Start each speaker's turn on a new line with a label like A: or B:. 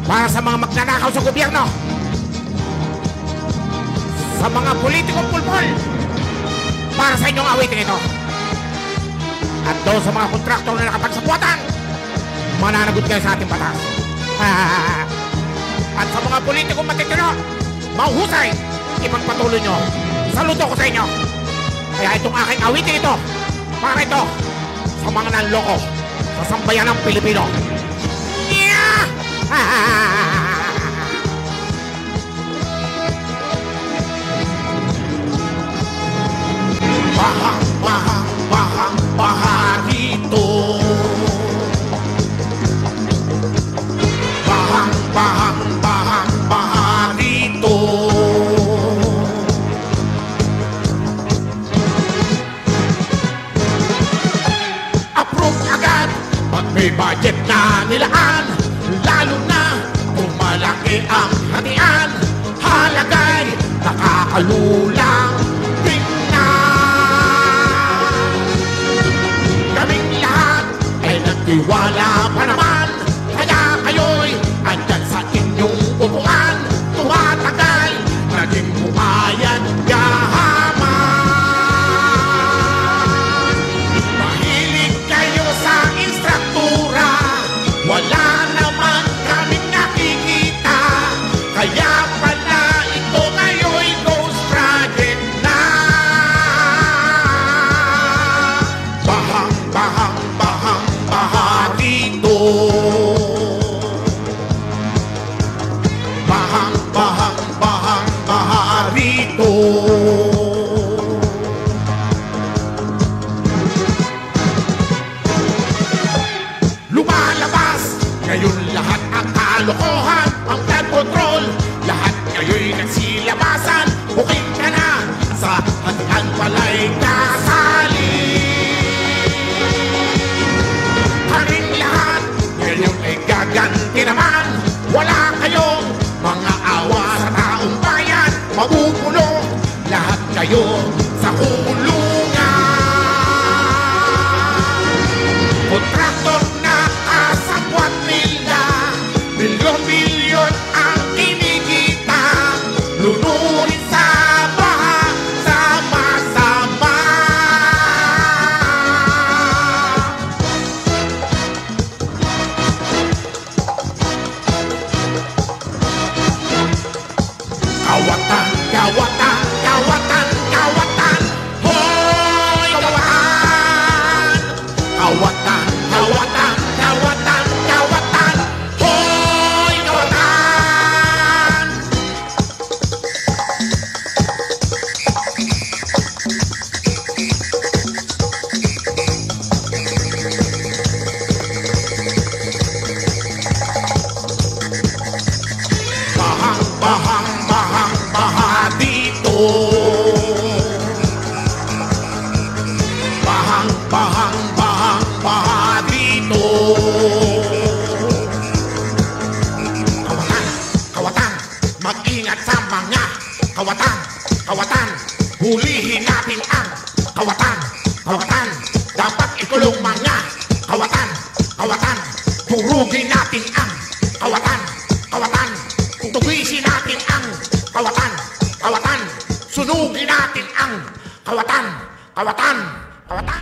A: Para sa mga magnanakaw sa gobyerno, sa mga politikong pulpol, para sa inyong awitin ito. At doon sa mga kontraktor na nakapagsabuatan, mananagot kayo sa ating batas. At sa mga politikong matitino, mahuhusay, ipagpatuloy nyo. Saludo ko sa inyo. Kaya itong aking awitin ito, para ito sa mga nanloko sa sambayan ng Pilipino. Bahang, bahang, bahang, bahang dito. Bahang, bahang, bahang, bahang dito. Approve agad pag may budget na nilaan, lalo na kung malaki ang hatian. Halagay nakakalulang tiwala pa naman, kaya kayo'y andyan sa inyong upuan. Tumatagal, naging buhayan gahaman. Mahilig kayo sa instruktura, wala naman kaming nakikita. Kaya pala ito ngayon'y ghost project na. Bahang, bahang, bahang, bahang dito. Bahang, bahang, bahang, bahang dito. Lumalabas ngayon lahat ang kalokohan, ang flood control, lahat ngayo'y nagsilabasan. Bukid ka na sa hatian pala'y kasali. Kaming lahat ngayon ay gaganti naman. Wala kayong mga awa sa taong bayan. Mabubulong lahat kayo sa kulungan. Kontraktor na kasabwat nila, milyon-milyon ang kinikita. Lunurin sa baha, sama-sama. Kawatan, kawatan, kawatan, kawatan. Hoy, kawatan! Kawatan, kawatan, kawatan, kawatan. Hoy, kawatan! Bahang, bahang, bahang, bahang dito. Bahang, bahang, bahang, bahang dito. Kawatan, kawatan, mag-ingat sa mga kawatan, kawatan. Hulihin natin ang kawatan, kawatan. Dapat ikulong mga kawatan, kawatan. Turugin natin ang kawatan, kawatan. Tugisin natin ang kawatan, kawatan. Sunugin natin ang kawatan, kawatan, kawatan.